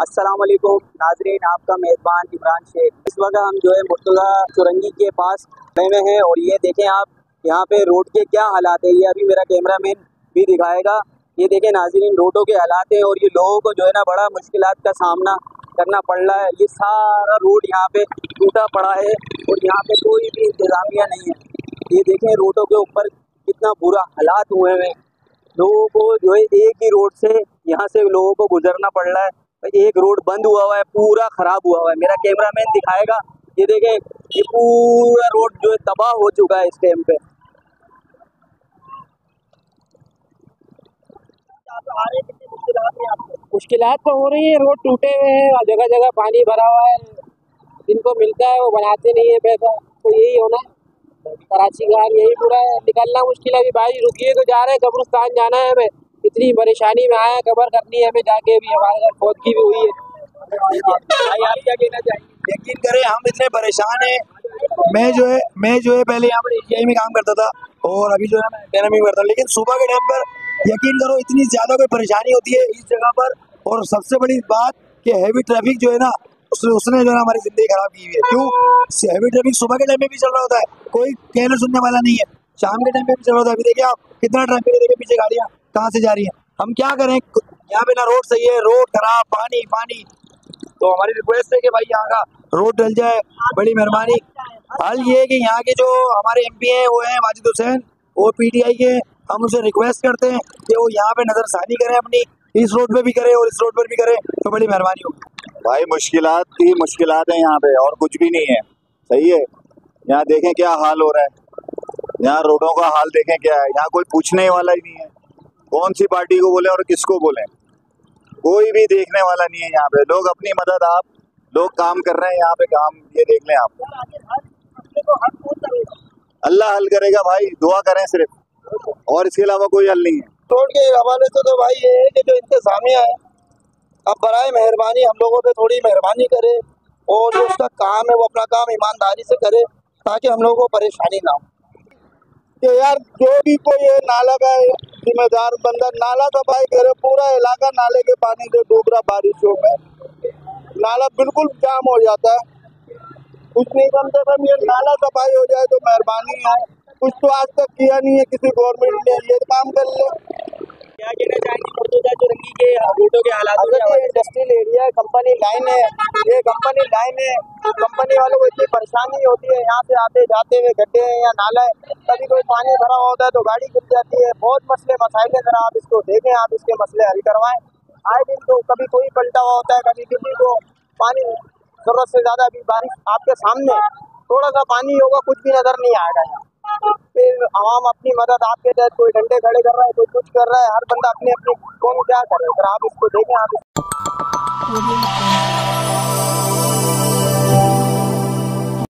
अस्सलाम वालेकुम नाजरीन, आपका मेज़बान इमरान शेख। इस वक्त हम जो है मुर्तज़ा चुरंगी के पास खड़े में हैं और ये देखें आप यहाँ पे रोड के क्या हालात है। ये अभी मेरा कैमरामैन भी दिखाएगा। ये देखें नाजरीन, रोडों के हालात हैं और ये लोगों को जो है ना बड़ा मुश्किलात का सामना करना पड़ रहा है। ये सारा रोड यहाँ पे टूटा पड़ा है और यहाँ पे कोई भी इंतज़ामिया नहीं है। ये देखें रोडों के ऊपर कितना बुरा हालात हुए हैं। लोगों को जो है एक ही रोड से यहाँ से लोगों को गुजरना पड़ रहा है। एक रोड बंद हुआ है, पूरा खराब हुआ है। मेरा कैमरामैन दिखाएगा। ये देखें, ये पूरा रोड जो है तबाह हो चुका है इस टाइम पे। मुश्किलात तो हो रही है, रोड टूटे हुए हैं, जगह जगह पानी भरा हुआ है। जिनको मिलता है वो बनाते नहीं है पैसा, तो यही होना है। कराची का यही पूरा है, निकलना मुश्किल है। अभी भाई रुकिए तो जा रहे हैं, कब्रिस्तान जाना है हमें। इतनी परेशानी में आया, कबर करनी है हमें जाके। भी हमारे घर फौतगी भी हुई है। आप क्या कहना चाहिए? यकीन करें हम इतने परेशान हैं। मैं जो है पहले यहाँ पर एशियाई में काम करता था और अभी जो है मैं डेयरी में करता हूँ, लेकिन सुबह के टाइम पर यकीन करो इतनी ज्यादा कोई परेशानी होती है इस जगह पर। और सबसे बड़ी बात कि हैवी ट्रैफिक जो है ना उसने जो है हमारी जिंदगी खराब की हुई है। क्यों? हैवी ट्रैफिक सुबह के टाइम में भी चल रहा होता है, कोई कहने सुनने वाला नहीं है। शाम के टाइम में भी चल रहा होता है। अभी देखिए आप कितना ट्रैफिक है, देखिए पीछे गाड़ियाँ कहाँ से जा रही है। हम क्या करें? यहाँ पे ना रोड सही है, रोड खराब, पानी पानी। तो हमारी रिक्वेस्ट है कि भाई यहाँ का रोड डल जाए, बड़ी मेहरबानी। हाल ये है कि यहाँ के जो हमारे एमपी हैं वो हैं वाजिद हुसैन, वो पीटीआई के। हम उसे रिक्वेस्ट करते हैं कि वो यहाँ पे नजरसानी करें अपनी, इस रोड पे भी करे और इस रोड पर भी करे, तो बड़ी मेहरबानी होगी। भाई मुश्किलात ही मुश्किलात है यहाँ पे, और कुछ भी नहीं है। सही है, यहाँ देखें क्या हाल हो रहा है। यहाँ रोडों का हाल देखें क्या है। यहाँ कोई पूछने वाला ही नहीं है, कौन सी पार्टी को बोले और किसको बोले, कोई भी देखने वाला नहीं है। यहाँ पे लोग अपनी मदद, आप लोग काम कर रहे हैं यहाँ पे, काम ये देख लें आप। अल्लाह हल करेगा भाई, दुआ करें सिर्फ, और इसके अलावा कोई हल नहीं है। रोड के हवाले से तो भाई ये है कि जो इंतजामिया है, अब बराए मेहरबानी हम लोगों पे थोड़ी मेहरबानी करे और जो उसका काम है वो अपना काम ईमानदारी से करे, ताकि हम लोगों को परेशानी ना हो। कि यार जो भी कोई है नाला का जिम्मेदार बंदा नाला सफाई करे। पूरा इलाका नाले के पानी से डूब रहा, बारिशों में नाला बिल्कुल जाम हो जाता है। कुछ नहीं, कम से कम ये नाला सफाई हो जाए तो मेहरबानी है। कुछ तो आज तक किया नहीं है किसी गवर्नमेंट ने, ये काम कर ले। क्या कहना चाहेंगे मुर्तज़ा चुरंगी के रोडों के हालात? इंडस्ट्रियल एरिया है, कंपनी लाइन है, ये कंपनी लाइन है। कंपनी वालों को इतनी परेशानी होती है, यहाँ से आते जाते हुए गड्ढे हैं या नाला है, कभी कोई पानी भरा होता है तो गाड़ी गिर जाती है। बहुत मसले मसाइल है, जरा आप इसको देखें, आप इसके मसले हल करवाएं। आए दिन तो कभी कोई पलटा हुआ होता है, कभी किसी को पानी जरूरत से ज्यादा। अभी बारिश आपके सामने, थोड़ा सा पानी होगा, कुछ भी नजर नहीं आएगा यहाँ। फिर आवाम अपनी मदद आपके तहत, कोई डंडे खड़े कर रहा है, कोई कुछ कर रहा है, हर बंदा अपनी अपनी कौन क्या करे। अगर आप इसको देखें, आप